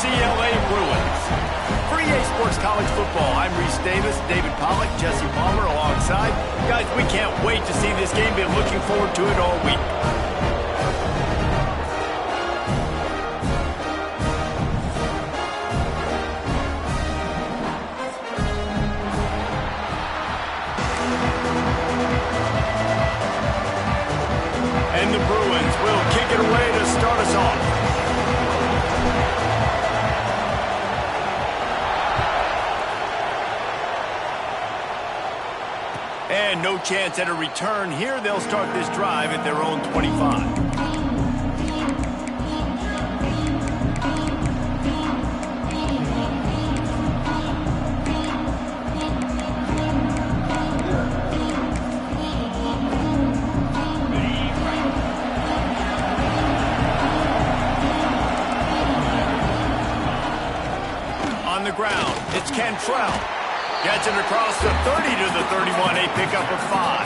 UCLA Bruins. For EA Sports College Football, I'm Reese Davis, David Pollack, Jesse Palmer alongside. Guys, we can't wait to see this game. Been looking forward to it all week. And the Bruins will kick it away to start us off. And no chance at a return here. They'll start this drive at their own 25. On the ground, it's Cantrell. Gets it across the 30 to the 31, a pickup of 5.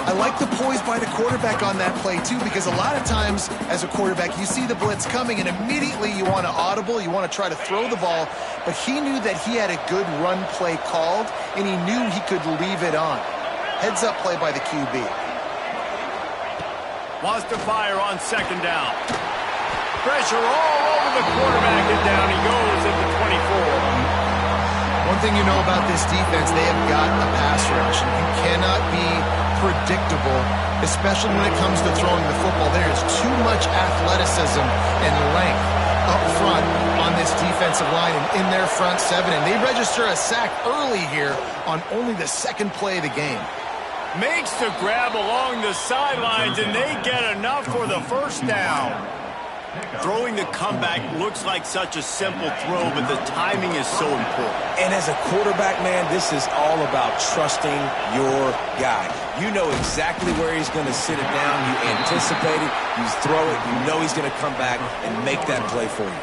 I like the poise by the quarterback on that play, too, because a lot of times as a quarterback, you see the blitz coming, and immediately you want to audible, you want to try to throw the ball, but he knew that he had a good run play called, and he knew he could leave it on. Heads-up play by the QB. Wants to fire on second down. Pressure all over the quarterback, and down he goes at the 24. One thing you know about this defense, they have got a pass rush. You cannot be predictable, especially when it comes to throwing the football. There is too much athleticism and length up front on this defensive line and in their front seven. And they register a sack early here on only the second play of the game. Makes the grab along the sidelines, and they get enough for the first down. Throwing the comeback looks like such a simple throw, but the timing is so important. And as a quarterback, man, this is all about trusting your guy. You know exactly where he's going to sit it down. You anticipate it. You throw it. You know he's going to come back and make that play for you.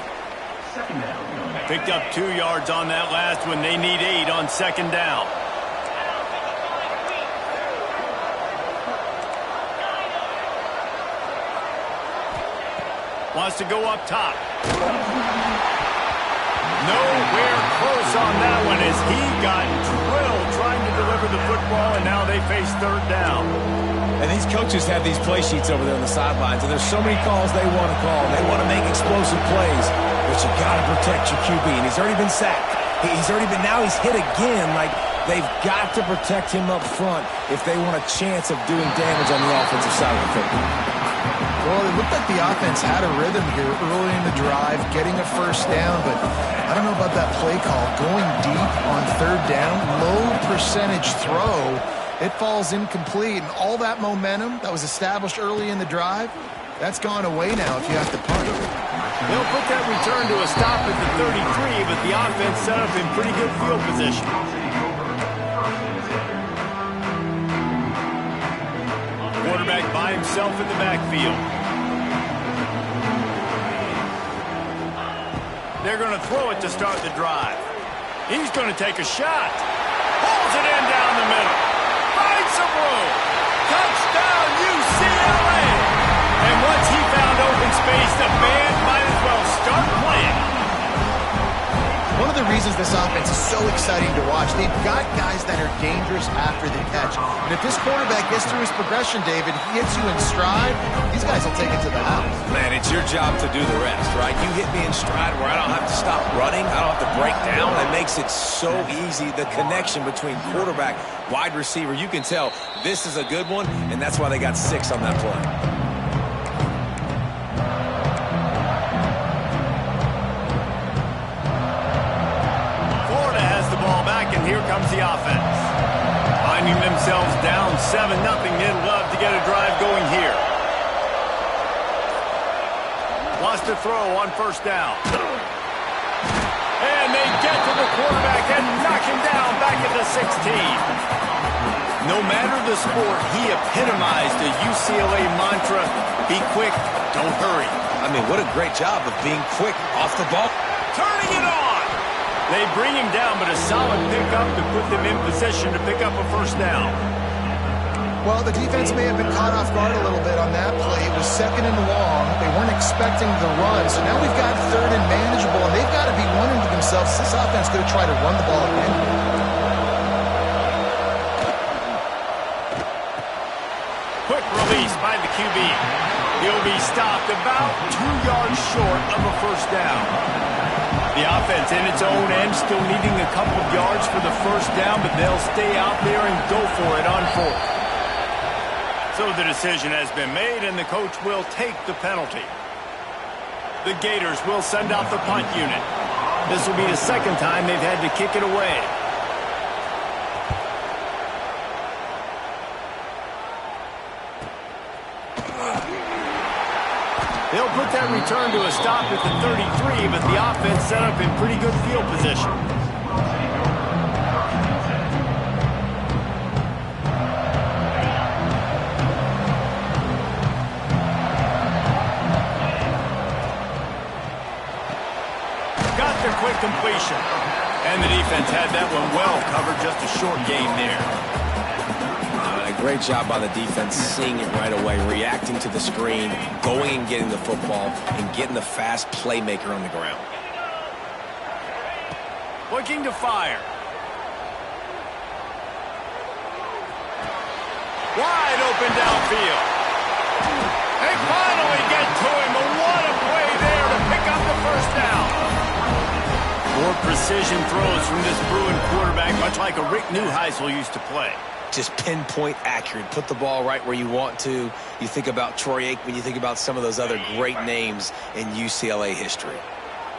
Picked up 2 yards on that last one. They need 8 on second down. Wants to go up top. Nowhere close on that one as he got drilled trying to deliver the football, and now they face third down. And these coaches have these play sheets over there on the sidelines, and there's so many calls they want to call. They want to make explosive plays, but you got to protect your QB, and he's already been sacked. Now he's hit again. Like, they've got to protect him up front if they want a chance of doing damage on the offensive side of the football. Well, it looked like the offense had a rhythm here early in the drive, getting a first down, but I don't know about that play call. Going deep on third down, low percentage throw, it falls incomplete, and all that momentum that was established early in the drive, that's gone away now if you have to punt. They'll put that return to a stop at the 33, but the offense set up in pretty good field position. Quarterback by himself in the backfield. They're going to throw it to start the drive. He's going to take a shot. Pulls it in down the middle. Finds some room. Touchdown, UCLA. And once he found open space, the band might as well start playing. One of the reasons this offense is so exciting to watch, they've got guys that are dangerous after the catch. And if this quarterback gets through his progression, David, he hits you in stride, these guys will take it to the house. Man, it's your job to do the rest, right? You hit me in stride where I don't have to stop running. I don't have to break down. It makes it so easy, the connection between quarterback, wide receiver. You can tell this is a good one, and that's why they got 6 on that play. And here comes the offense. Finding themselves down 7-0, they'd love to get a drive going here. Wants to throw on first down. And they get to the quarterback and knock him down back at the 16. No matter the sport, he epitomized the UCLA mantra, be quick, don't hurry. I mean, what a great job of being quick off the ball. Turning it on. They bring him down, but a solid pickup to put them in position to pick up a first down. Well, the defense may have been caught off guard a little bit on that play. It was second and long. They weren't expecting the run. So now we've got third and manageable, and they've got to be wondering to themselves, this offense going to try to run the ball again? Quick release by the QB. He'll be stopped about 2 yards short of a first down. The offense in its own end still needing a couple of yards for the first down, but they'll stay out there and go for it on fourth. So the decision has been made, and the coach will take the penalty. The Gators will send out the punt unit. This will be the second time they've had to kick it away. They'll put that return to a stop at the 33, but the offense set up in pretty good field position. Got the quick completion. And the defense had that one well covered, just a short game there. Great job by the defense, seeing it right away, reacting to the screen, going and getting the football, and getting the fast playmaker on the ground. Looking to fire. Wide open downfield. They finally get to him, but what a play there to pick up the first down. More precision throws from this Bruin quarterback, much like a Rick Neuheisel used to play. Just pinpoint accurate. Put the ball right where you want to. You think about Troy Aikman, you think about some of those other great names in UCLA history.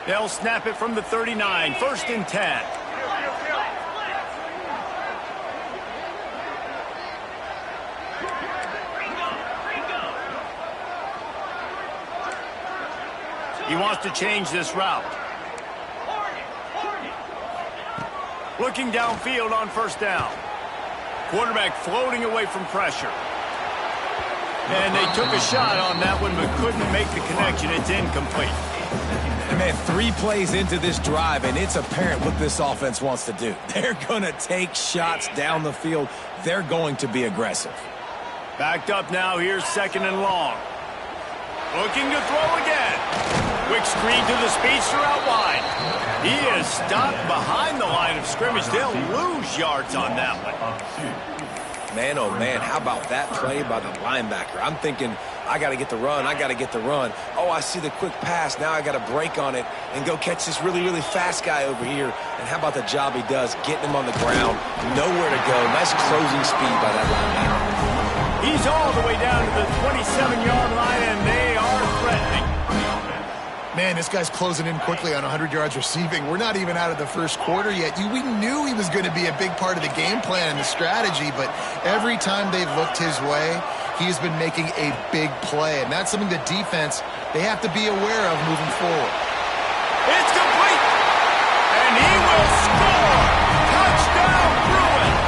They'll snap it from the 39, 1st and 10. He wants to change this route. Looking downfield on first down. Quarterback floating away from pressure. And they took a shot on that one, but couldn't make the connection. It's incomplete. And man, 3 plays into this drive, and it's apparent what this offense wants to do. They're going to take shots down the field. They're going to be aggressive. Backed up now. Here's 2nd and long. Looking to throw again. Quick screen to the speedster out wide. He is stopped behind the line of scrimmage. They'll lose yards on that one. Man, oh man, how about that play by the linebacker? I'm thinking, I got to get the run, I got to get the run. Oh, I see the quick pass. Now I got to break on it and go catch this really, really fast guy over here. And how about the job he does, getting him on the ground, nowhere to go. Nice closing speed by that linebacker. He's all the way down to the 27-yard line, and they are threatening. Man, this guy's closing in quickly on 100 yards receiving. We're not even out of the first quarter yet. We knew he was going to be a big part of the game plan and the strategy, but every time they've looked his way, he's been making a big play, and that's something the defense, they have to be aware of moving forward. It's complete, and he will score. Touchdown, Bruins.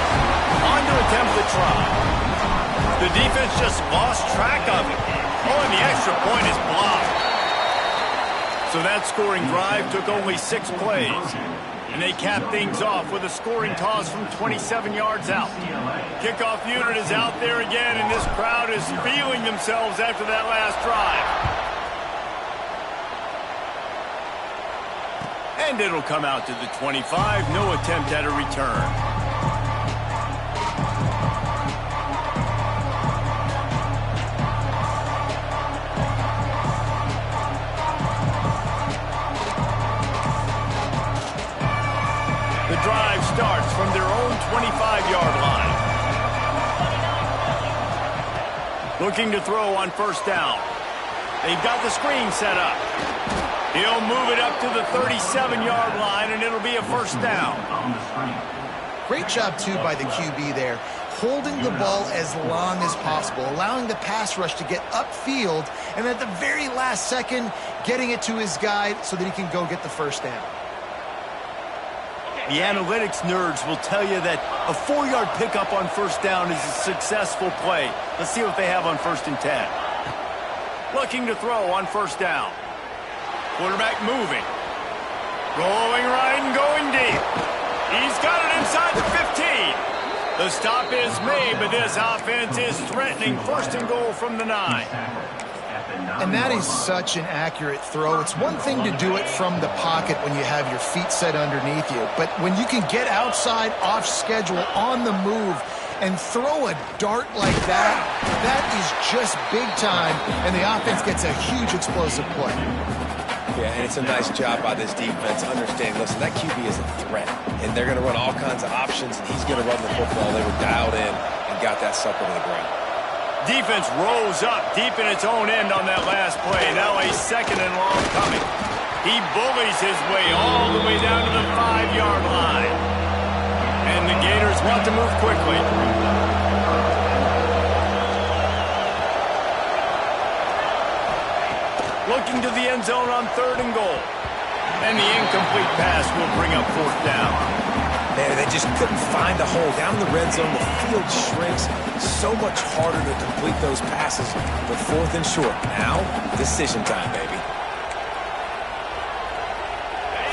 On to attempt the try. The defense just lost track of it. Oh, and the extra point is blocked. So that scoring drive took only 6 plays. And they cap things off with a scoring toss from 27 yards out. Kickoff unit is out there again, and this crowd is feeling themselves after that last drive. And it'll come out to the 25. No attempt at a return. Drive starts from their own 25-yard line. Looking to throw on first down. They've got the screen set up. He'll move it up to the 37-yard line, and it'll be a first down. Great job, too, by the QB there, holding the ball as long as possible, allowing the pass rush to get upfield, and at the very last second, getting it to his guy so that he can go get the first down. The analytics nerds will tell you that a 4-yard pickup on first down is a successful play. Let's see what they have on 1st and 10. Looking to throw on first down. Quarterback moving. Rolling right and going deep. He's got it inside the 15. The stop is made, but this offense is threatening 1st and goal from the 9. And that is such an accurate throw. It's one thing to do it from the pocket when you have your feet set underneath you, but when you can get outside, off schedule, on the move, and throw a dart like that, that is just big time, and the offense gets a huge explosive play. Yeah, and it's a nice job by this defense understanding, listen, that QB is a threat, and they're going to run all kinds of options, and he's going to run the football. They were dialed in and got that sucker to the ground. Defense rose up deep in its own end on that last play. Now a second and long coming. He bullies his way all the way down to the 5-yard line. And the Gators want to move quickly. Looking to the end zone on 3rd and goal. And the incomplete pass will bring up 4th down. Man, they just couldn't find a hole. Down in the red zone, the field shrinks. So much harder to complete those passes. But 4th and short. Now, decision time, baby.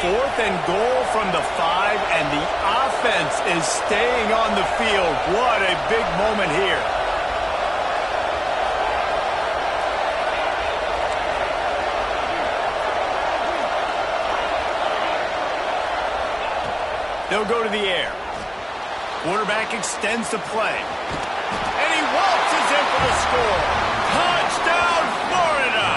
4th and goal from the 5, and the offense is staying on the field. What a big moment here. They'll go to the air. Quarterback extends the play. And he waltzes in for the score. Touchdown, Florida!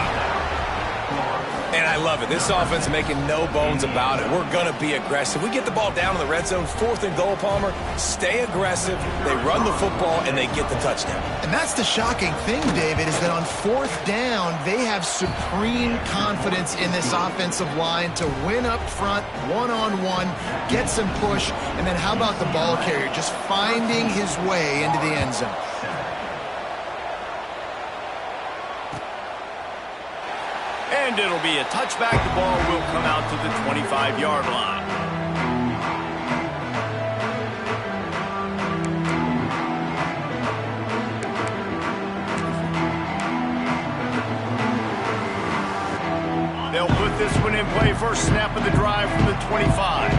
And I love it. This offense making no bones about it. We're going to be aggressive. We get the ball down in the red zone, 4th and goal, Palmer. Stay aggressive. They run the football, and they get the touchdown. And that's the shocking thing, David, is that on 4th down, they have supreme confidence in this offensive line to win up front, one-on-one, get some push, and then how about the ball carrier just finding his way into the end zone? And it'll be a touchback. The ball will come out to the 25-yard line. They'll put this one in play. First snap of the drive from the 25.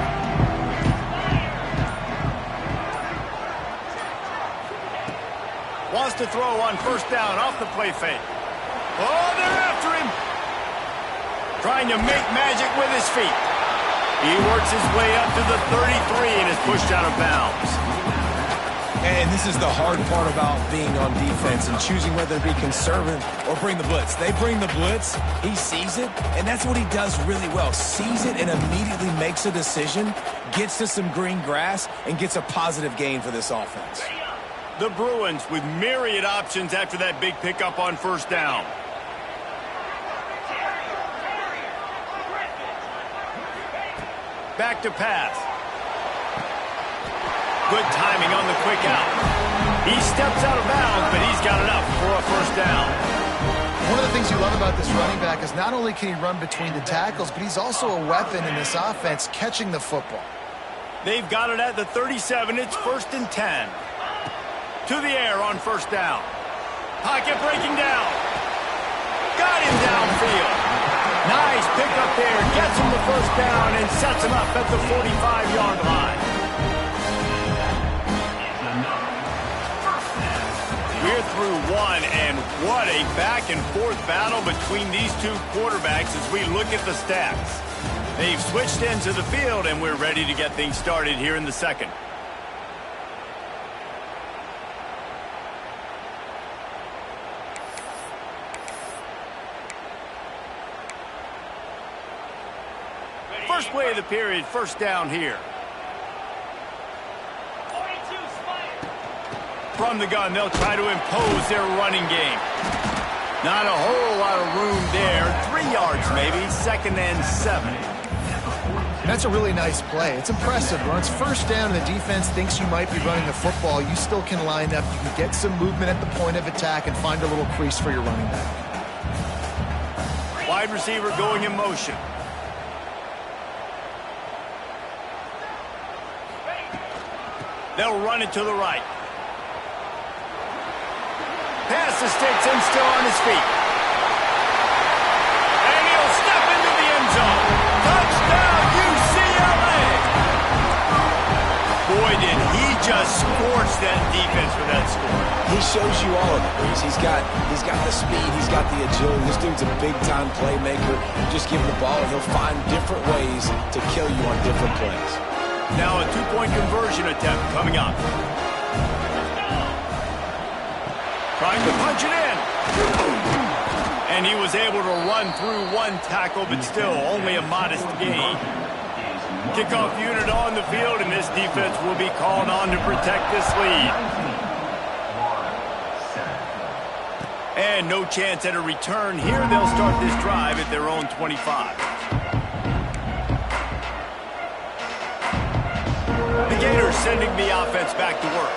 Wants to throw on 1st down off the play fake. Oh, they're after him. Trying to make magic with his feet. He works his way up to the 33 and is pushed out of bounds. And this is the hard part about being on defense and choosing whether to be conservative or bring the blitz. They bring the blitz, he sees it, and that's what he does really well. Sees it and immediately makes a decision, gets to some green grass, and gets a positive gain for this offense. The Bruins with myriad options after that big pickup on 1st down. Back to pass. Good timing on the quick out. He steps out of bounds, but he's got enough for a 1st down. One of the things you love about this running back is not only can he run between the tackles, but he's also a weapon in this offense catching the football. They've got it at the 37. It's 1st and 10. To the air on 1st down. Pocket breaking down. Got him downfield. Nice pickup there. Gets him the 1st down and sets him up at the 45-yard line. We're through one, and what a back-and-forth battle between these two quarterbacks as we look at the stats. They've switched into the field, and we're ready to get things started here in the second. First play of the period, 1st down here. From the gun, they'll try to impose their running game. Not a whole lot of room there. 3 yards maybe, 2nd and 7. That's a really nice play. It's impressive. When it's 1st down and the defense thinks you might be running the football, you still can line up. You can get some movement at the point of attack and find a little crease for your running back. Wide receiver going in motion. They'll run it to the right. Pass the sticks and still on his feet. And he'll step into the end zone. Touchdown, UCLA! Boy, did he just scorch that defense for that score. He shows you all of it, Reese. He's got the speed. He's got the agility. This dude's a big-time playmaker. Just give him the ball, and he'll find different ways to kill you on different plays. Now a two-point conversion attempt coming up. Trying to punch it in. And he was able to run through one tackle, but still only a modest gain. Kickoff unit on the field, and this defense will be called on to protect this lead. And no chance at a return here. They'll start this drive at their own 25. The Gators sending the offense back to work.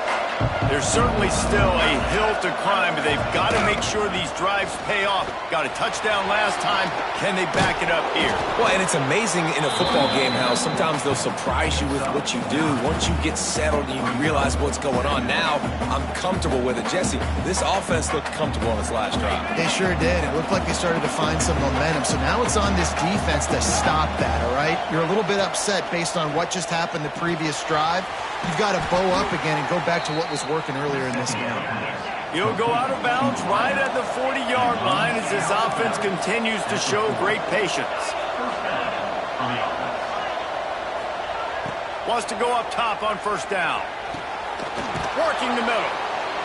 There's certainly still a hill to climb, but they've got to make sure these drives pay off. Got a touchdown last time. Can they back it up here? Well, and it's amazing in a football game how sometimes they'll surprise you with what you do. Once you get settled and you realize what's going on, now I'm comfortable with it. Jesse, this offense looked comfortable on its last drive. They sure did. It looked like they started to find some momentum. So now it's on this defense to stop that, all right? You're a little bit upset based on what just happened the previous drive. You've got to bow up again and go back to what was working earlier in this game. He'll go out of bounds right at the 40-yard line as this offense continues to show great patience. Wants to go up top on first down. Working the middle.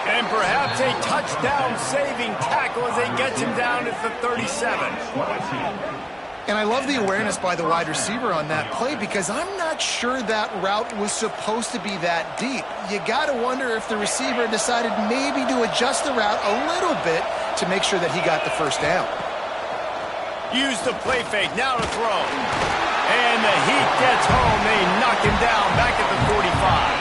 And perhaps a touchdown-saving tackle as they get him down at the 37. And I love the awareness by the wide receiver on that play because I'm not sure that route was supposed to be that deep. You got to wonder if the receiver decided maybe to adjust the route a little bit to make sure that he got the first down. Use the play fake, now to throw. And the heat gets home. They knock him down back at the 45.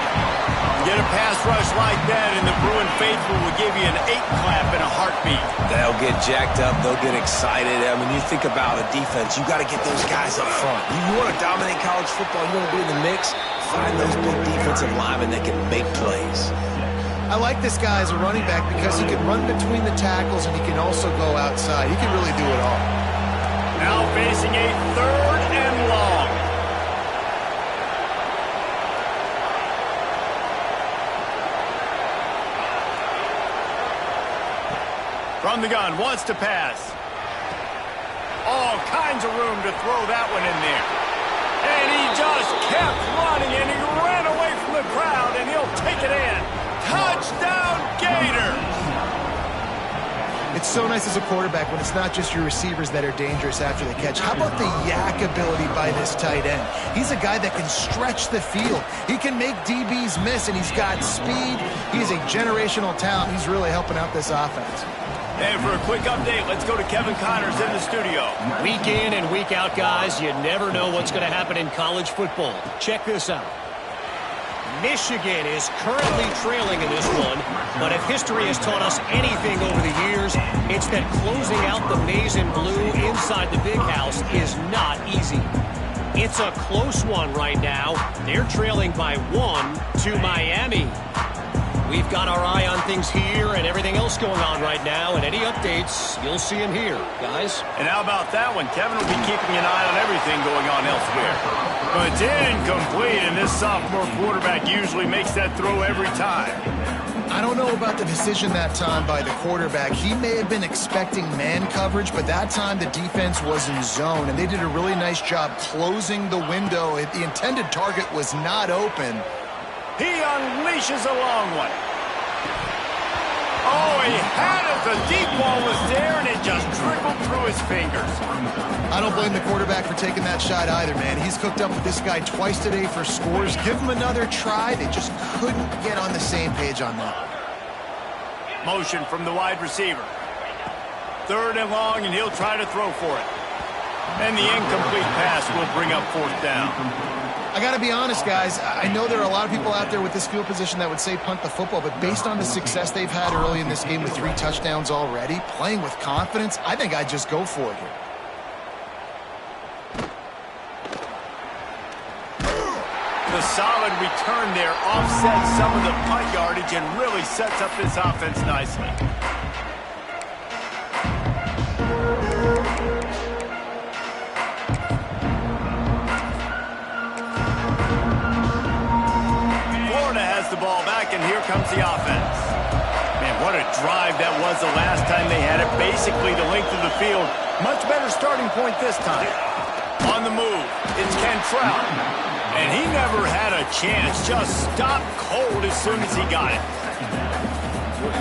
Get a pass rush like that, and the Bruin faithful will give you an 8-clap in a heartbeat. They'll get jacked up. They'll get excited. I mean, you think about a defense, you got to get those guys up front. You want to dominate college football, you want to be in the mix, find those big defensive linemen that can make plays. I like this guy as a running back because he can run between the tackles and he can also go outside. He can really do it all. Now facing a 3rd and long. From the gun, wants to pass. All kinds of room to throw that one in there. And he just kept running, and he ran away from the crowd, and he'll take it in. Touchdown, Gators! It's so nice as a quarterback when it's not just your receivers that are dangerous after the catch. How about the yak ability by this tight end? He's a guy that can stretch the field. He can make DBs miss, and he's got speed. He's a generational talent. He's really helping out this offense. And for a quick update, let's go to Kevin Connors in the studio. Week in and week out, guys, you never know what's going to happen in college football. Check this out. Michigan is currently trailing in this one, but if history has taught us anything over the years, it's that closing out the maize and blue inside the big house is not easy. It's a close one right now. They're trailing by 1 to Miami. We've got our eye on things here and everything else going on right now, and any updates, you'll see them here, guys. And how about that one? Kevin will be keeping an eye on everything going on elsewhere. But it's incomplete, and this sophomore quarterback usually makes that throw every time. I don't know about the decision that time by the quarterback. He may have been expecting man coverage, but that time the defense was in zone, and they did a really nice job closing the window. The intended target was not open. He unleashes a long one. Oh, he had it. The deep ball was there, and it just trickled through his fingers. I don't blame the quarterback for taking that shot either, man. He's cooked up with this guy twice today for scores. Give him another try. They just couldn't get on the same page on that. Motion from the wide receiver. 3rd and long, and he'll try to throw for it. And the incomplete pass will bring up 4th down. I got to be honest, guys. I know there are a lot of people out there with this field position that would say punt the football, but based on the success they've had early in this game with 3 touchdowns already, playing with confidence, I think I'd just go for it here. The solid return there offsets some of the punt yardage and really sets up this offense nicely. Florida has the ball back, and here comes the offense. Man, drive that was the last time they had it, basically the length of the field. Much better starting point this time. On the move, it's Cantrell. And he never had a chance, just stopped cold as soon as he got it.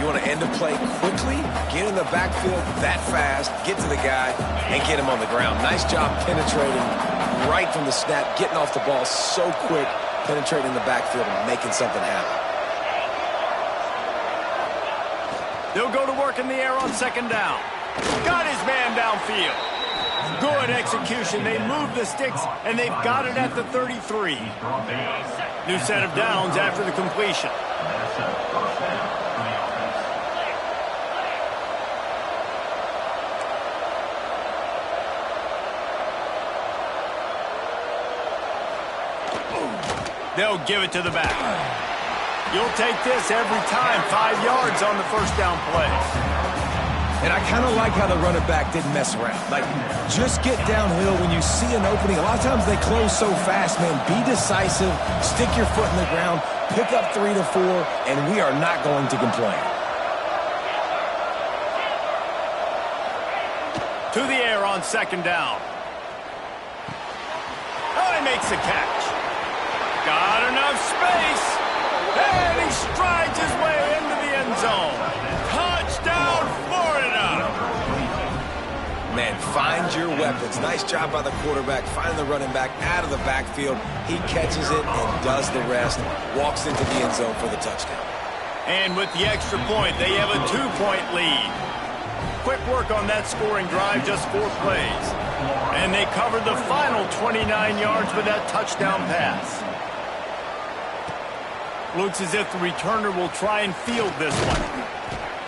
You want to end the play quickly, get in the backfield that fast, get to the guy, and get him on the ground. Nice job penetrating right from the snap, getting off the ball so quick, penetrating the backfield and making something happen. They'll go to work in the air on second down. Got his man downfield. Good execution. They move the sticks, and they've got it at the 33. New set of downs after the completion. They'll give it to the back. You'll take this every time. 5 yards on the first down play. And I kind of like how the running back didn't mess around. Like, just get downhill when you see an opening. A lot of times they close so fast, man. Be decisive, stick your foot in the ground, pick up 3 to 4, and we are not going to complain. To the air on second down. Oh, he makes the catch. Got enough space. And he strides his way into the end zone. Touchdown, Florida. Man, find your weapons. Nice job by the quarterback. Find the running back out of the backfield. He catches it and does the rest. Walks into the end zone for the touchdown. And with the extra point, they have a 2-point lead. Quick work on that scoring drive, just 4 plays. And they covered the final 29 yards with that touchdown pass. Looks as if the returner will try and field this one.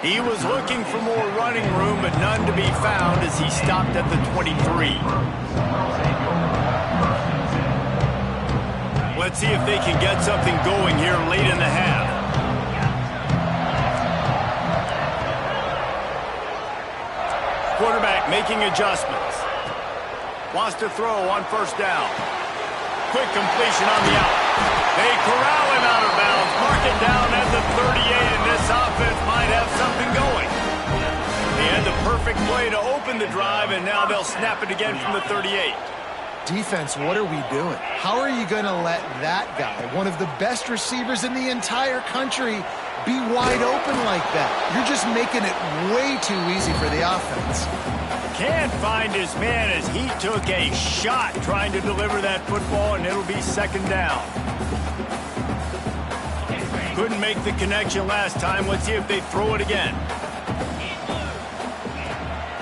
He was looking for more running room, but none to be found as he stopped at the 23. Let's see if they can get something going here late in the half. Quarterback making adjustments. Wants to throw on first down. Quick completion on the out. They corral him out of bounds. Mark it down at the 38, and this offense might have something going. They had the perfect play to open the drive, and now they'll snap it again from the 38. Defense, what are we doing? How are you going to let that guy, one of the best receivers in the entire country, be wide open like that? You're just making it way too easy for the offense. Can't find his man as he took a shot trying to deliver that football, and it'll be second down. Couldn't make the connection last time. Let's see if they throw it again.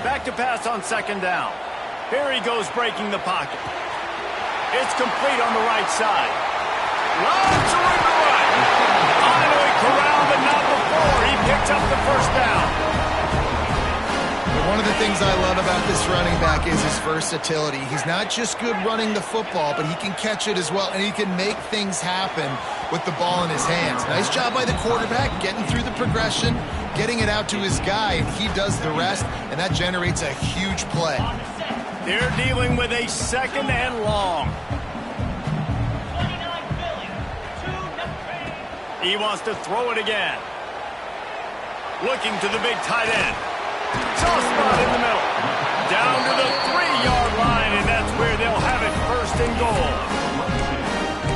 Back to pass on second down. Here he goes breaking the pocket. It's complete on the right side. Lots of room to run. Finally corralled, but not before. He picks up the first down. One of the things I love about this running back is his versatility. He's not just good running the football, but he can catch it as well, and he can make things happen with the ball in his hands. Nice job by the quarterback, getting through the progression, getting it out to his guy, and he does the rest, and that generates a huge play. They're dealing with a second and long. He wants to throw it again. Looking to the big tight end. Soft spot in the middle. Down to the 3-yard line, and that's where they'll have it first and goal.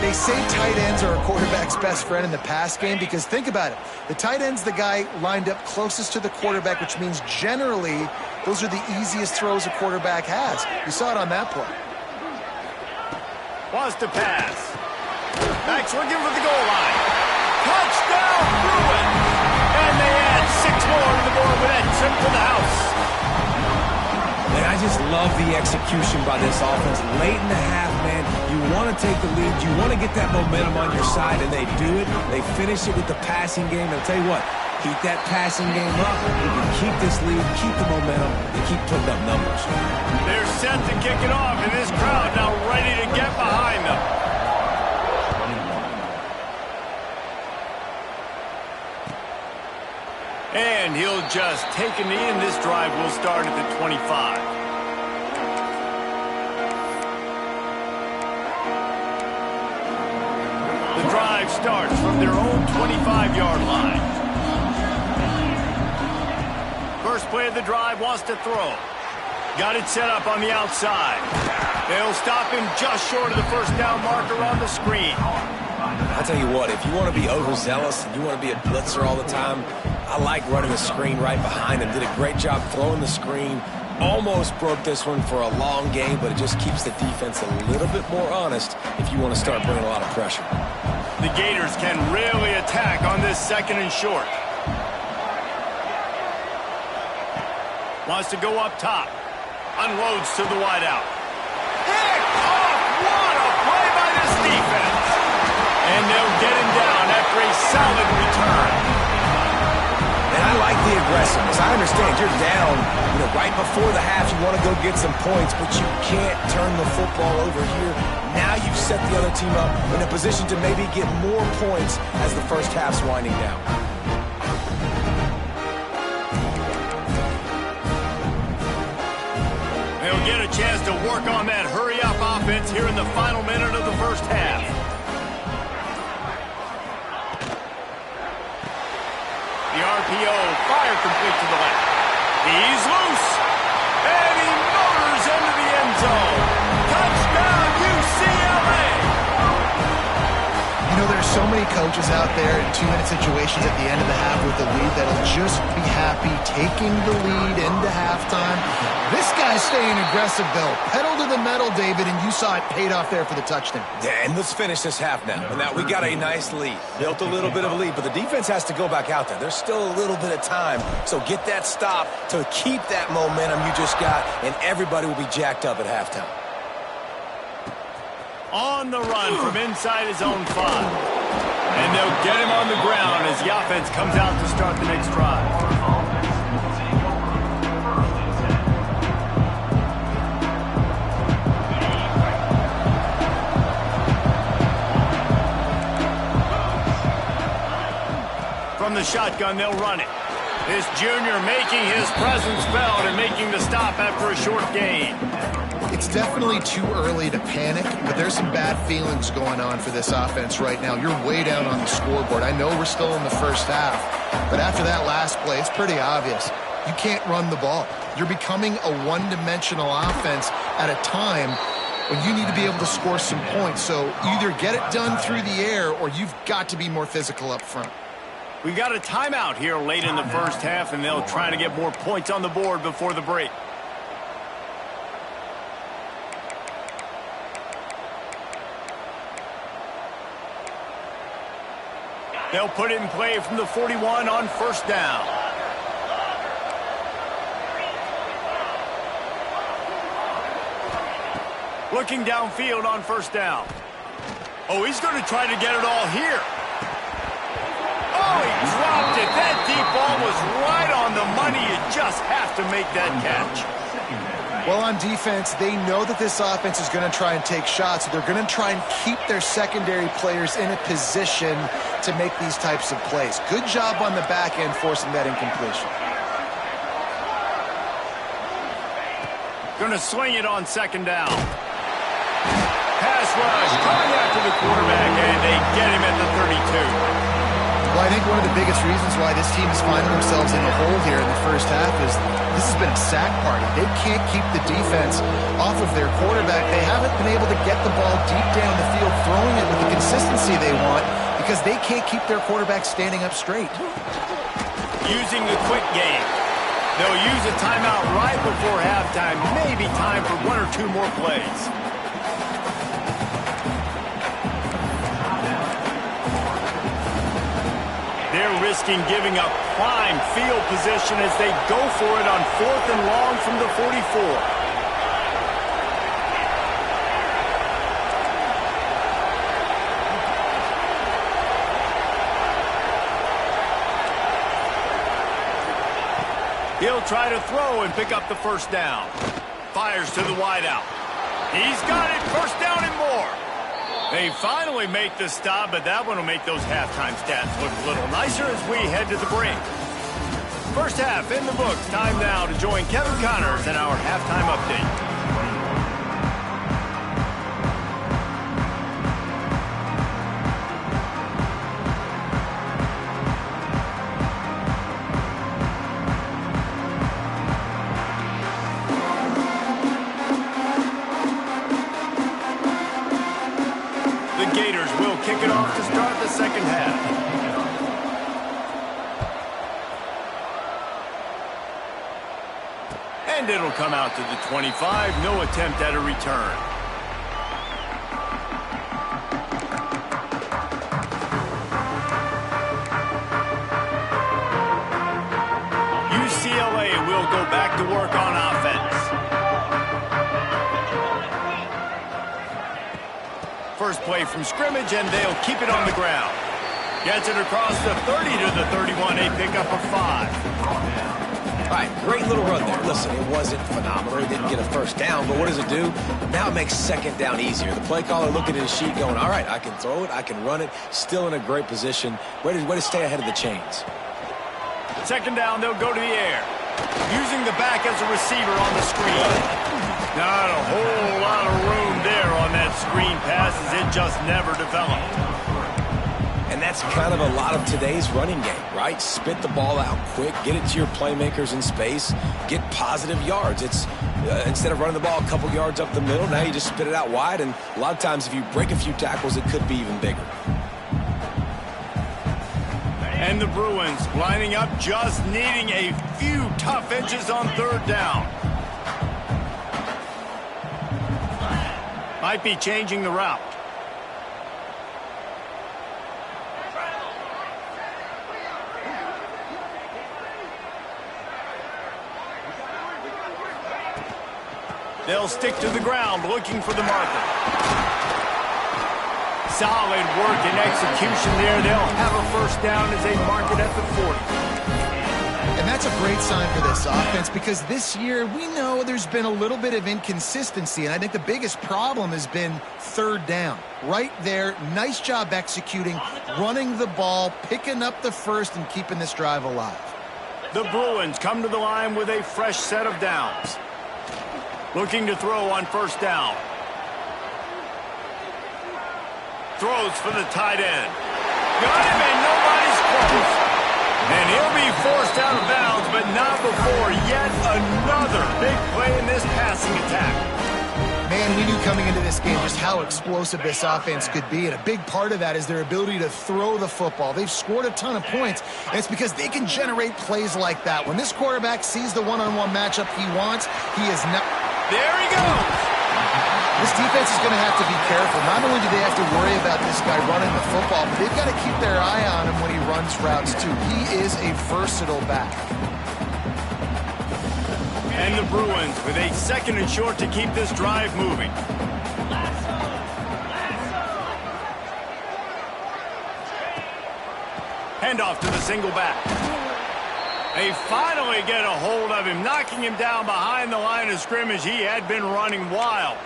They say tight ends are a quarterback's best friend in the pass game because think about it. The tight end's the guy lined up closest to the quarterback, which means generally those are the easiest throws a quarterback has. You saw it on that play. Wants to pass. Backs looking for the goal line. Touchdown, Bruin! And they add 6 more to the board with that trip to the house. Man, I just love the execution by this offense. Late in the half, man, you want to take the lead. You want to get that momentum on your side, and they do it. They finish it with the passing game. And I'll tell you what, keep that passing game up. You can keep this lead, keep the momentum, and keep putting up numbers. They're set to kick it off, and this crowd now ready to get behind them. And he'll just take a knee, and this drive will start at the 25. The drive starts from their own 25-yard line. first play of the drive, wants to throw. Got it set up on the outside. They'll stop him just short of the first down marker on the screen. I'll tell you what, if you want to be overzealous and you want to be a blitzer all the time, I like running the screen right behind him. Did a great job throwing the screen. Almost broke this one for a long game, but it just keeps the defense a little bit more honest if you want to start bringing a lot of pressure. The Gators can really attack on this second and short. Wants to go up top. Unloads to the wideout. Picked off! What a play by this defense! And they'll get him down after a solid return. And I like the aggressiveness. I understand you're down, right before the half. You want to go get some points, but you can't turn the football over here. Now you've set the other team up in a position to maybe get more points as the first half's winding down. They'll get a chance to work on that hurry-up offense here in the final minute of the first half. The RPO, fire complete to the left. He's loose, and he motors into the end zone. Touchdown, UCLA! There's so many coaches out there in two-minute situations at the end of the half with the lead that'll just be happy taking the lead into halftime. This guy's staying aggressive, though. Pedal to the metal, David, and you saw it paid off there for the touchdown. Yeah, and let's finish this half now. And now we got a nice lead. Built a little bit of a lead, but the defense has to go back out there. There's still a little bit of time. So get that stop to keep that momentum you just got, and everybody will be jacked up at halftime. On the run from inside his own 5. And they'll get him on the ground as the offense comes out to start the next drive. From the shotgun, they'll run it. This junior making his presence felt and making the stop after a short gain. It's definitely too early to panic, but there's some bad feelings going on for this offense right now. You're way down on the scoreboard. I know we're still in the first half, but after that last play, it's pretty obvious. You can't run the ball. You're becoming a one-dimensional offense at a time when you need to be able to score some points. So either get it done through the air or you've got to be more physical up front. We've got a timeout here late in the first half, and they'll try to get more points on the board before the break. They'll put it in play from the 41 on first down. Looking downfield on first down. Oh, he's going to try to get it all here. Oh, he dropped it. That deep ball was right on the money. You just have to make that catch. Well, on defense, they know that this offense is going to try and take shots. They're going to try and keep their secondary players in a position to make these types of plays. Good job on the back end forcing that incompletion. Going to swing it on second down. Pass rush, coming after the quarterback, and they get him at the 32. Well, I think one of the biggest reasons why this team is finding themselves in a hole here in the first half is this has been a sack party. They can't keep the defense off of their quarterback. They haven't been able to get the ball deep down the field, throwing it with the consistency they want because they can't keep their quarterback standing up straight. Using the quick game. They'll use a timeout right before halftime. Maybe time for one or two more plays. They're risking giving up prime field position as they go for it on 4th and long from the 44. He'll try to throw and pick up the first down. Fires to the wideout. He's got it, first down and more. They finally make the stop, but that one will make those halftime stats look a little nicer as we head to the break. First half in the books. Time now to join Kevin Connors in our halftime update. kick it off to start the second half. And it'll come out to the 25. No attempt at a return. UCLA will go back to work on offense. First play from scrimmage, and they'll keep it on the ground. Gets it across the 30 to the 31. A pickup of 5. All right, great little run there. Listen, it wasn't phenomenal. He didn't get a first down, but what does it do? Now it makes second down easier. The play caller looking at his sheet going, all right, I can throw it, I can run it. Still in a great position. Way to stay ahead of the chains. Second down, they'll go to the air. Using the back as a receiver on the screen. Not a whole lot of room there on that screen pass as it just never developed. And that's kind of a lot of today's running game, right? Spit the ball out quick, get it to your playmakers in space, get positive yards. It's instead of running the ball a couple yards up the middle, now you just spit it out wide, and a lot of times if you break a few tackles, it could be even bigger. And the Bruins lining up, just needing a few tough inches on third down. Might be changing the route. They'll stick to the ground, looking for the marker. Solid work and execution there. They'll have a first down as they mark it at the 40. And that's a great sign for this offense because this year we know there's been a little bit of inconsistency, and I think the biggest problem has been third down. Right there, nice job executing, running the ball, picking up the first, and keeping this drive alive. The Bruins come to the line with a fresh set of downs. Looking to throw on first down. Throws for the tight end. Got him, and nobody's close. And he'll be forced out of bounds, but not before yet another big play in this passing attack. Man, we knew coming into this game just how explosive this offense could be, and a big part of that is their ability to throw the football. They've scored a ton of points, and it's because they can generate plays like that. When this quarterback sees the one-on-one matchup he wants, he is not... There he goes! This defense is going to have to be careful. Not only do they have to worry about this guy running the football, but they've got to keep their eye on him when he runs routes, too. He is a versatile back. And the Bruins with a second and short to keep this drive moving. Handoff to the single back. They finally get a hold of him, knocking him down behind the line of scrimmage. He had been running wild.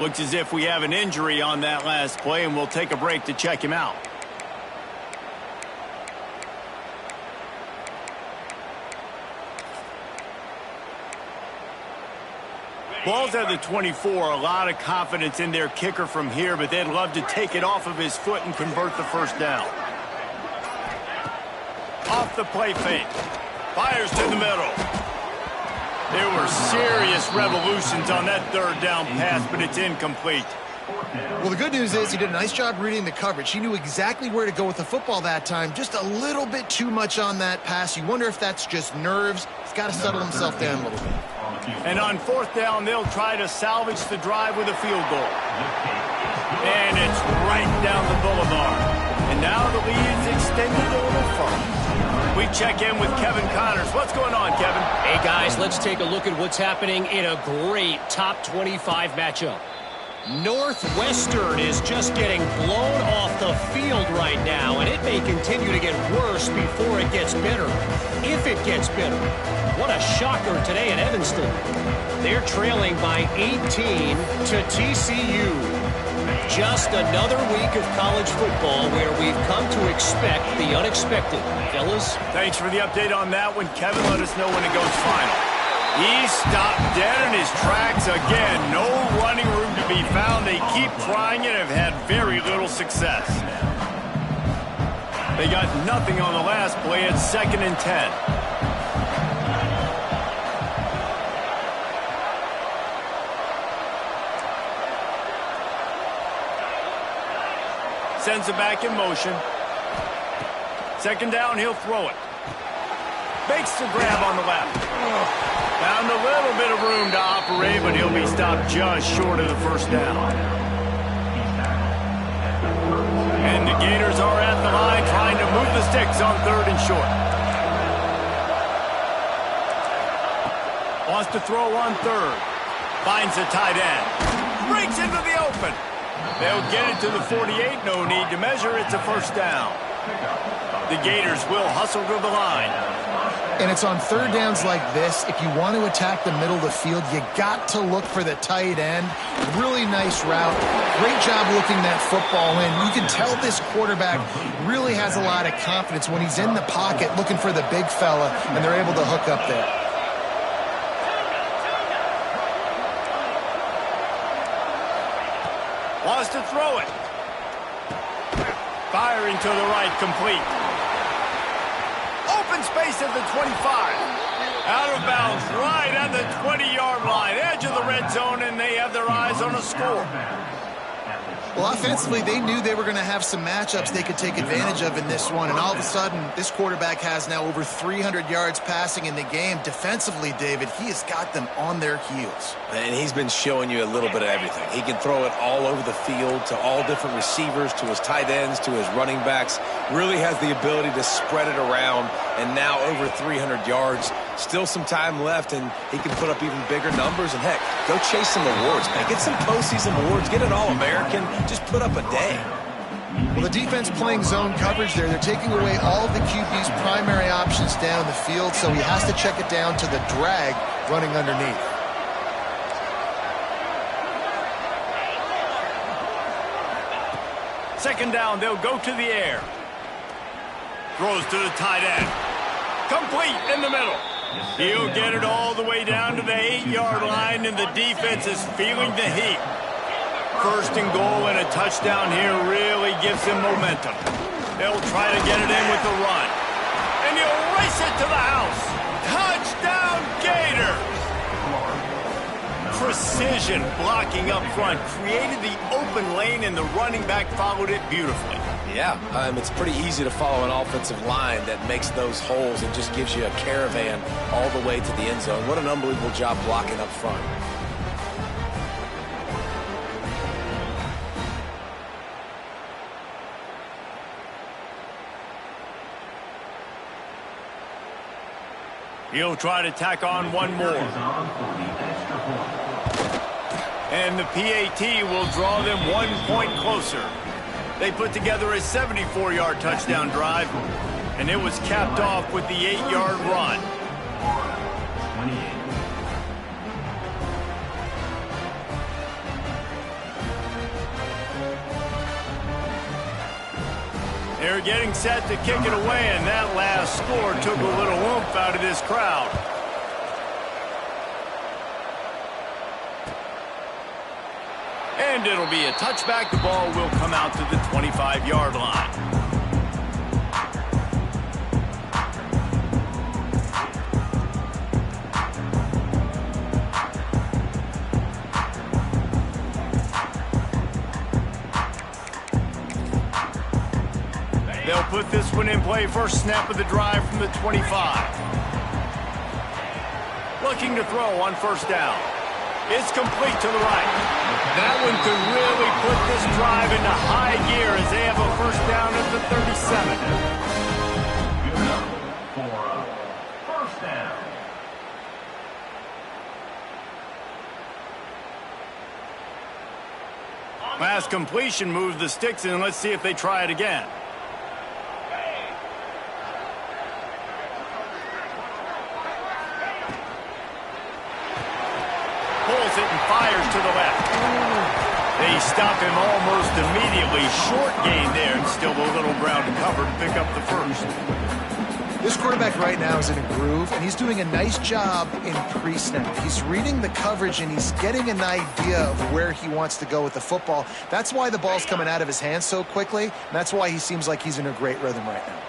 Looks as if we have an injury on that last play, and we'll take a break to check him out. Ball's at the 24. A lot of confidence in their kicker from here, but they'd love to take it off of his foot and convert the first down. Off the play fake. Fires to the middle. There were serious revolutions on that third down pass, but it's incomplete. Well, the good news is he did a nice job reading the coverage. He knew exactly where to go with the football that time. Just a little bit too much on that pass. You wonder if that's just nerves. He's got to settle himself down a little bit. And on fourth down, they'll try to salvage the drive with a field goal. And it's right down the boulevard. And now the lead is extended a little further. We check in with Kevin Connors. What's going on, Kevin? Hey, guys, let's take a look at what's happening in a great top 25 matchup. Northwestern is just getting blown off the field right now, and it may continue to get worse before it gets better. If it gets better. What a shocker today in Evanston. They're trailing by 18 to TCU. Just another week of college football where we've come to expect the unexpected. Fellas? Thanks for the update on that one. Kevin, let us know when it goes final. He stopped dead in his tracks again. No running room to be found. They keep trying it and have had very little success. They got nothing on the last play at 2nd and 10. Sends it back in motion. Second down, he'll throw it. Makes the grab on the left. Found a little bit of room to operate, but he'll be stopped just short of the first down. And the Gators are at the line trying to move the sticks on 3rd and short. Wants to throw on 3rd. Finds the tight end. Breaks into the open. They'll get it to the 48. No need to measure. It's a first down. The Gators will hustle to the line. And it's on 3rd downs like this. If you want to attack the middle of the field, you got to look for the tight end. Really nice route. Great job looking that football in. You can tell this quarterback really has a lot of confidence when he's in the pocket looking for the big fella, and they're able to hook up there. Wants to throw it. Firing to the right, complete. Open space at the 25. Out of bounds, right at the 20-yard line. Edge of the red zone, and they have their eyes on a score. Well, offensively, they knew they were going to have some matchups they could take advantage of in this one, and all of a sudden, this quarterback has now over 300 yards passing in the game. Defensively, David, he has got them on their heels. And he's been showing you a little bit of everything. He can throw it all over the field to all different receivers, to his tight ends, to his running backs. Really has the ability to spread it around, and now over 300 yards. Still some time left, and he can put up even bigger numbers. And, heck, go chase some awards, man. Get some postseason awards. Get an All-American. Just put up a day. Well, the defense playing zone coverage there. They're taking away all of the QB's primary options down the field, so he has to check it down to the drag running underneath. Second down, they'll go to the air. Throws to the tight end. Complete in the middle. He'll get it all the way down to the 8-yard line, and the defense is feeling the heat. First and goal and a touchdown here really gives them momentum. They'll try to get it in with the run. And he'll race it to the house. Touchdown, Gators! Precision blocking up front created the open lane, and the running back followed it beautifully. Yeah, it's pretty easy to follow an offensive line that makes those holes and just gives you a caravan all the way to the end zone. What an unbelievable job blocking up front. He'll try to tack on one more. And the PAT will draw them 1 point closer. They put together a 74-yard touchdown drive, and it was capped off with the 8-yard run. They're getting set to kick it away, and that last score took a little oomph out of this crowd. And it'll be a touchback. The ball will come out to the 25-yard line. They'll put this one in play. First snap of the drive from the 25. Looking to throw on first down. It's complete to the right. That one could really put this drive into high gear as they have a first down at the 37. First down. Pass completion moves the sticks in. Let's see if they try it again. Pulls it and fires to the left. They stop him almost immediately. Short gain there, and still a little ground to cover to pick up the first. This quarterback right now is in a groove, and he's doing a nice job in pre-snap. He's reading the coverage, and he's getting an idea of where he wants to go with the football. That's why the ball's coming out of his hands so quickly, and that's why he seems like he's in a great rhythm right now.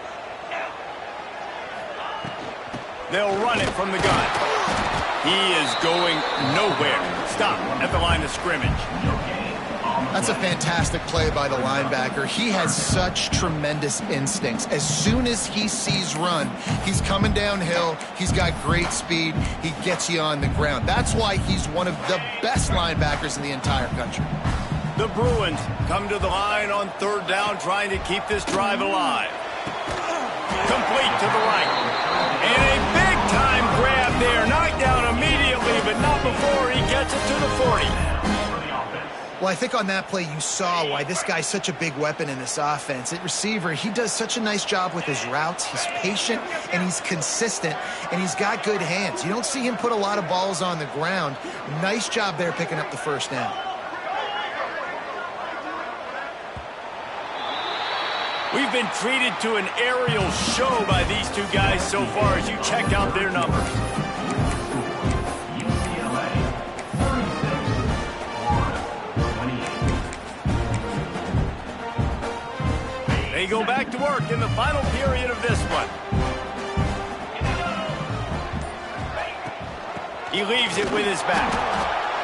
They'll run it from the gun. He is going nowhere. Stop at the line of scrimmage. That's a fantastic play by the linebacker. He has such tremendous instincts. As soon as he sees run, he's coming downhill. He's got great speed. He gets you on the ground. That's why he's one of the best linebackers in the entire country. The Bruins come to the line on third down, trying to keep this drive alive. Complete to the right. And a big-time grab there. Knocked down immediately, but not before he gets it to the 40. Well, I think on that play you saw why this guy's such a big weapon in this offense. At receiver, he does such a nice job with his routes. He's patient, and he's consistent, and he's got good hands. You don't see him put a lot of balls on the ground. Nice job there picking up the first down. We've been treated to an aerial show by these two guys so far as you check out their numbers. They go back to work in the final period of this one. He leaves it with his back.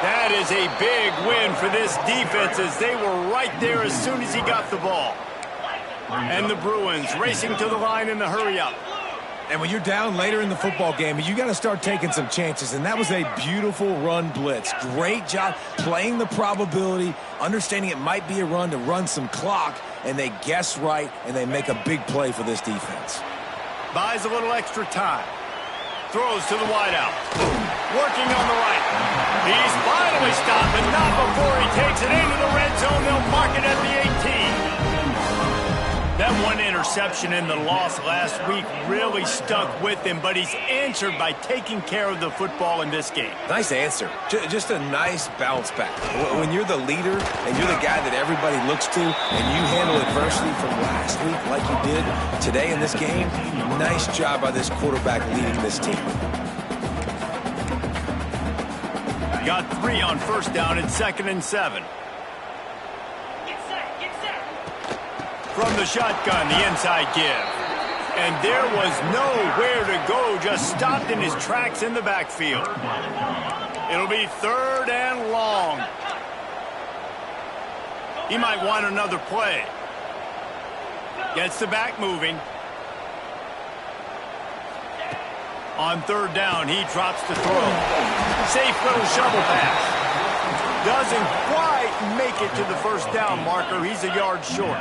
That is a big win for this defense, as they were right there as soon as he got the ball. And the Bruins racing to the line in the hurry-up. And when you're down later in the football game, you got to start taking some chances. And that was a beautiful run blitz. Great job playing the probability, understanding it might be a run to run some clock, and they guess right, and they make a big play for this defense. Buys a little extra time. Throws to the wideout. Working on the right. He's finally stopped, but not before he takes it into the red zone. They'll mark it at the 18. That one interception in the loss last week really stuck with him, but he's answered by taking care of the football in this game. Nice answer. Just a nice bounce back. When you're the leader and you're the guy that everybody looks to and you handle adversity from last week like you did today in this game, nice job by this quarterback leading this team. Got 3 on first down and 2nd and 7. From the shotgun, the inside give. And there was nowhere to go, just stopped in his tracks in the backfield. It'll be 3rd and long. He might want another play. Gets the back moving. On 3rd down, he drops to throw. Safe little shovel pass. Doesn't quite make it to the first down marker. He's a yard short.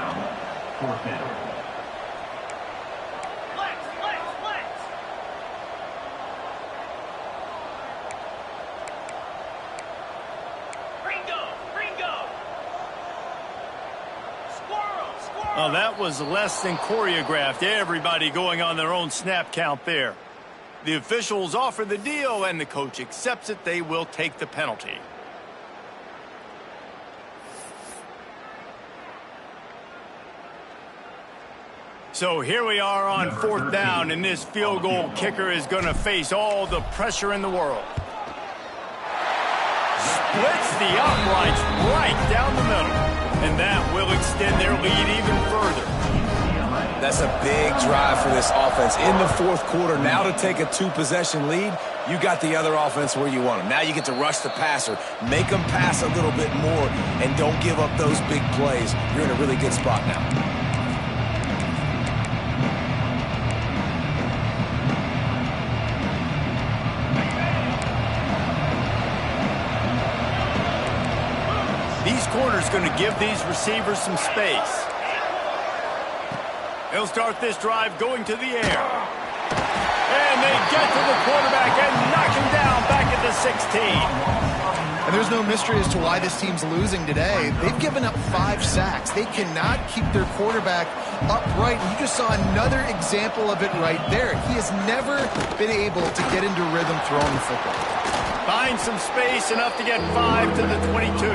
Oh, that was less than choreographed. Everybody going on their own snap count there. The officials offer the deal, and the coach accepts it. They will take the penalty. So here we are on 4th down, and this field goal kicker is going to face all the pressure in the world. Splits the uprights right down the middle, and that will extend their lead even further. That's a big drive for this offense in the 4th quarter. Now to take a 2-possession lead, you got the other offense where you want them. Now you get to rush the passer, make them pass a little bit more, and don't give up those big plays. You're in a really good spot now. These corners going to give these receivers some space. They'll start this drive going to the air. And they get to the quarterback and knock him down back at the 16. And there's no mystery as to why this team's losing today. They've given up 5 sacks. They cannot keep their quarterback upright. You just saw another example of it right there. He has never been able to get into rhythm throwing the football. Find some space, enough to get 5 to the 22.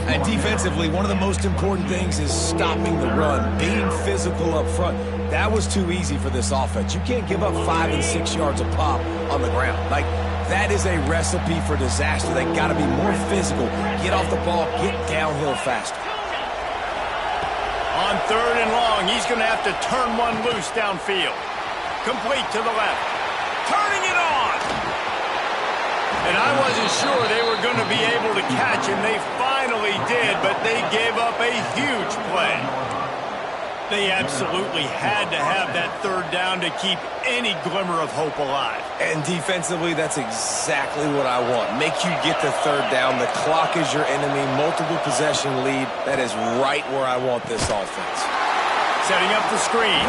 And defensively, one of the most important things is stopping the run, being physical up front. That was too easy for this offense. You can't give up 5 and 6 yards a pop on the ground. Like, that is a recipe for disaster. They got to be more physical, get off the ball, get downhill faster. On 3rd and long, he's going to have to turn one loose downfield. Complete to the left. Turning it on! And I wasn't sure they were going to be able to catch him. They finally really did, but they gave up a huge play. They absolutely had to have that third down to keep any glimmer of hope alive. And defensively, that's exactly what I want. Make you get the third down. The clock is your enemy. Multiple possession lead. That is right where I want this offense. Setting up the screen.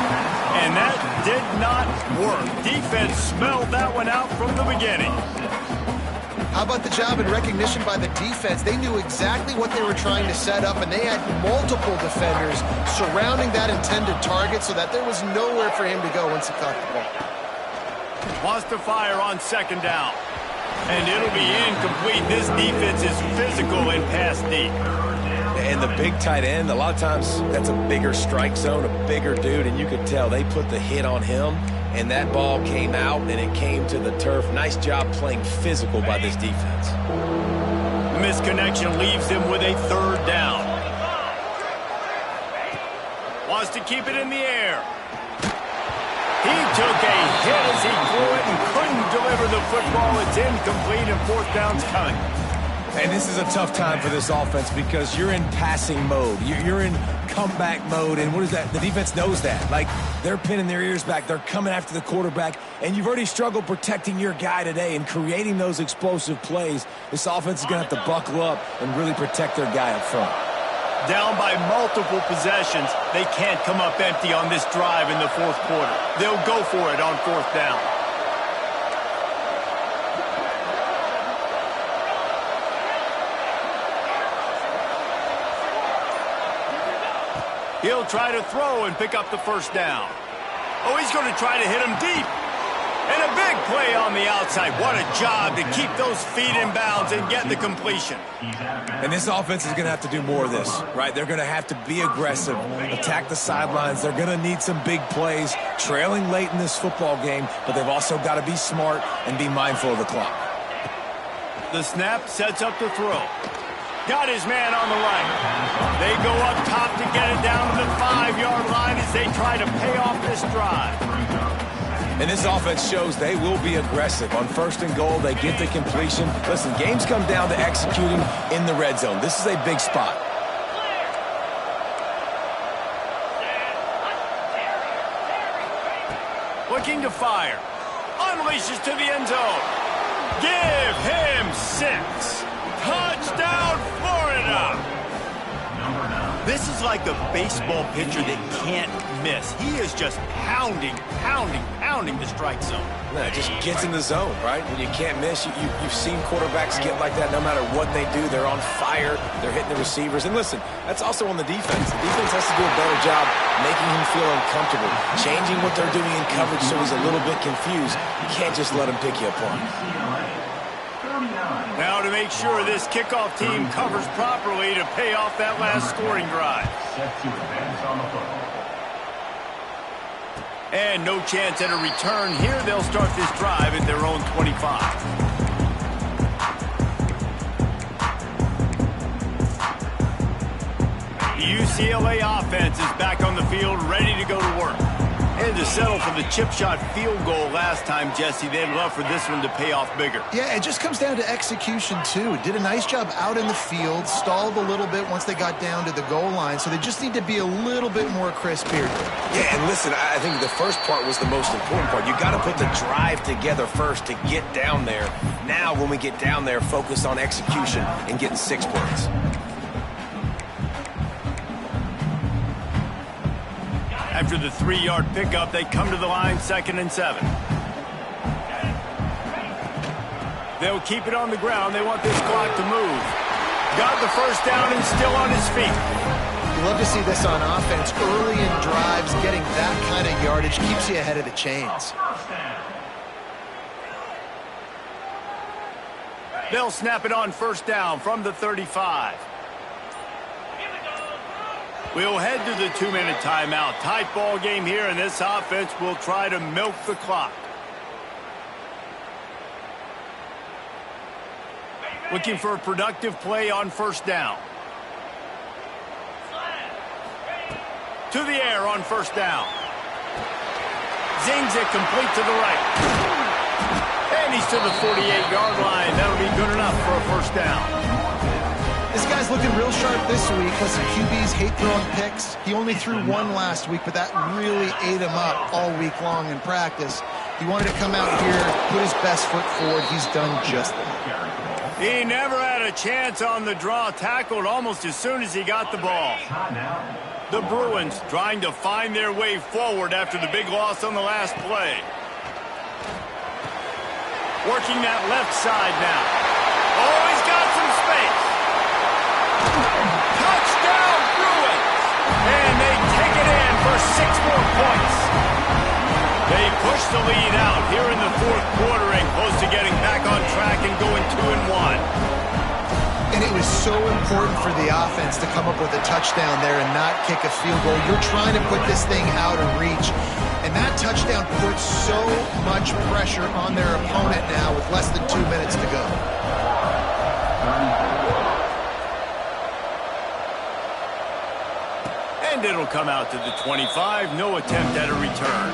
And that did not work. Defense smelled that one out from the beginning. How about the job and recognition by the defense? They knew exactly what they were trying to set up, and they had multiple defenders surrounding that intended target so that there was nowhere for him to go once he caught the ball. Wants to fire on second down. And it'll be incomplete. This defense is physical in pass deep. And the big tight end, a lot of times that's a bigger strike zone, a bigger dude, and you could tell they put the hit on him, and that ball came out, and it came to the turf. Nice job playing physical by this defense. Misconnection leaves him with a third down. Wants to keep it in the air. He took a hit as he threw it and couldn't deliver the football. It's incomplete, and fourth down's coming. And this is a tough time for this offense because you're in passing mode. You're in comeback mode, and what is that? The defense knows that. Like, they're pinning their ears back. They're coming after the quarterback, and you've already struggled protecting your guy today and creating those explosive plays. This offense is going to have to buckle up and really protect their guy up front. Down by multiple possessions, they can't come up empty on this drive in the fourth quarter. They'll go for it on fourth down. He'll try to throw and pick up the first down. Oh, he's going to try to hit him deep. And a big play on the outside. What a job to keep those feet in bounds and get the completion. And this offense is going to have to do more of this, right? They're going to have to be aggressive, attack the sidelines. They're going to need some big plays, trailing late in this football game, but they've also got to be smart and be mindful of the clock. The snap sets up the throw. Got his man on the right. They go up top to get it down to the 5-yard line as they try to pay off this drive. And this offense shows they will be aggressive. On first and goal, they get the completion. Listen, games come down to executing in the red zone. This is a big spot. Looking to fire. Unleashes to the end zone. Give him 6. Touchdown, Florida! This is like a baseball pitcher that can't miss. He is just pounding the strike zone. No, it just gets in the zone, right? When you can't miss, you've seen quarterbacks get like that no matter what they do. They're on fire. They're hitting the receivers. And listen, that's also on the defense. The defense has to do a better job making him feel uncomfortable, changing what they're doing in coverage so he's a little bit confused. You can't just let him pick you apart. Now to make sure this kickoff team covers properly to pay off that last scoring drive. And no chance at a return here. They'll start this drive at their own 25. The UCLA offense is back on the field, ready to go to work. And to settle for the chip shot field goal last time, Jesse, they'd love for this one to pay off bigger. Yeah, it just comes down to execution, too. Did a nice job out in the field, stalled a little bit once they got down to the goal line, so they just need to be a little bit more crisp here. Yeah, and listen, I think the first part was the most important part. You got to put the drive together first to get down there. Now, when we get down there, focus on execution and getting 6 points. After the 3-yard pickup, they come to the line 2nd and 7. They'll keep it on the ground. They want this clock to move. Got the first down and still on his feet. You love to see this on offense. Early in drives, getting that kind of yardage keeps you ahead of the chains. They'll snap it on first down from the 35. We'll head to the 2-minute timeout. Tight ball game here, and this offense will try to milk the clock. Looking for a productive play on first down. To the air on first down. Zings it complete to the right. And he's to the 48-yard line. That'll be good enough for a first down. This guy's looking real sharp this week. Listen, QBs hate throwing picks. He only threw one last week, but that really ate him up all week long in practice. He wanted to come out here, put his best foot forward. He's done just that. He never had a chance on the draw, tackled almost as soon as he got the ball. The Bruins trying to find their way forward after the big loss on the last play. Working that left side now. Oh, he's got some space. Touchdown, Bruins! And they take it in for 6 more points. They push the lead out here in the fourth quarter and close to getting back on track and going 2-1. And it was so important for the offense to come up with a touchdown there and not kick a field goal. You're trying to put this thing out of reach. And that touchdown puts so much pressure on their opponent now with less than 2 minutes to go. And it'll come out to the 25. No attempt at a return.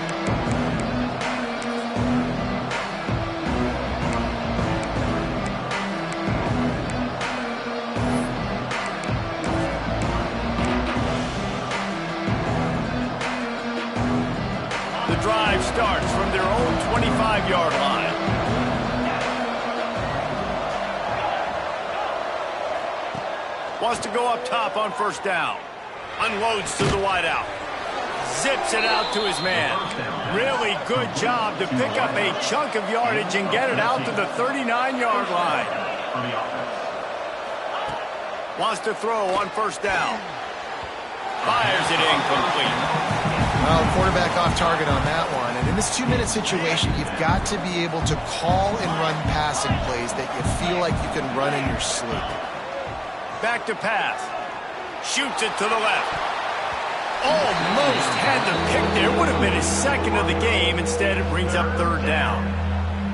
The drive starts from their own 25-yard line. Wants to go up top on first down. Unloads to the wideout. Zips it out to his man. Really good job to pick up a chunk of yardage and get it out to the 39-yard line. Wants to throw on first down. Fires it incomplete. Well, quarterback off target on that one. And in this 2-minute situation, you've got to be able to call and run passing plays that you feel like you can run in your sleep. Back to pass. Shoots it to the left. Almost had the pick there. Would have been his second of the game. Instead, it brings up third down.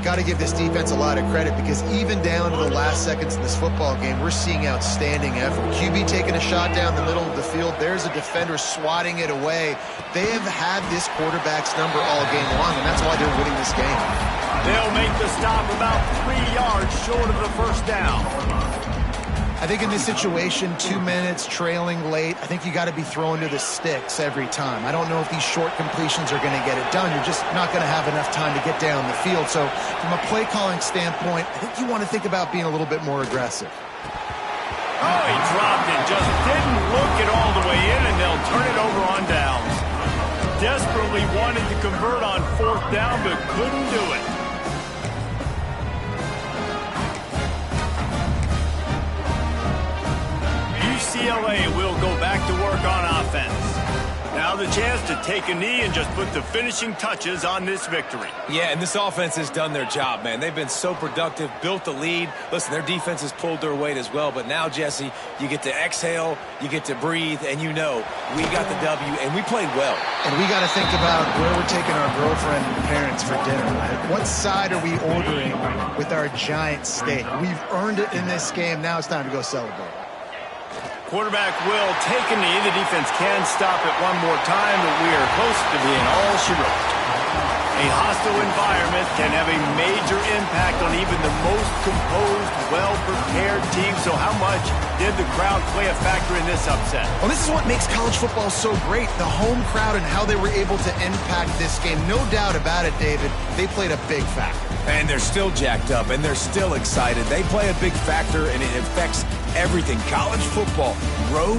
Got to give this defense a lot of credit because even down to the last seconds of this football game, we're seeing outstanding effort. QB taking a shot down the middle of the field. There's a defender swatting it away. They have had this quarterback's number all game long, and that's why they're winning this game. They'll make the stop about 3 yards short of the first down. I think in this situation, 2 minutes, trailing late, I think you got to be throwing to the sticks every time. I don't know if these short completions are going to get it done. You're just not going to have enough time to get down the field. So from a play calling standpoint, I think you want to think about being a little bit more aggressive. Oh, he dropped it. Just didn't look it all the way in, and they'll turn it over on downs. Desperately wanted to convert on fourth down, but couldn't do it. UCLA will go back to work on offense. Now the chance to take a knee and just put the finishing touches on this victory. Yeah, and this offense has done their job, man. They've been so productive, built the lead. Listen, their defense has pulled their weight as well. But now, Jesse, you get to exhale, you get to breathe, and you know we got the W, and we played well. And we got to think about where we're taking our girlfriend and parents for dinner. Right? What side are we ordering with our giant steak? We've earned it in this game. Now it's time to go celebrate. Quarterback will take a knee. The defense can stop it one more time, but we are close to being all she wrote. A hostile environment can have a major impact on even the most composed, well-prepared team. So how much did the crowd play a factor in this upset? Well, this is what makes college football so great. The home crowd and how they were able to impact this game. No doubt about it, David. They played a big factor. And they're still jacked up, and they're still excited. They play a big factor, and it affects everything. College football, road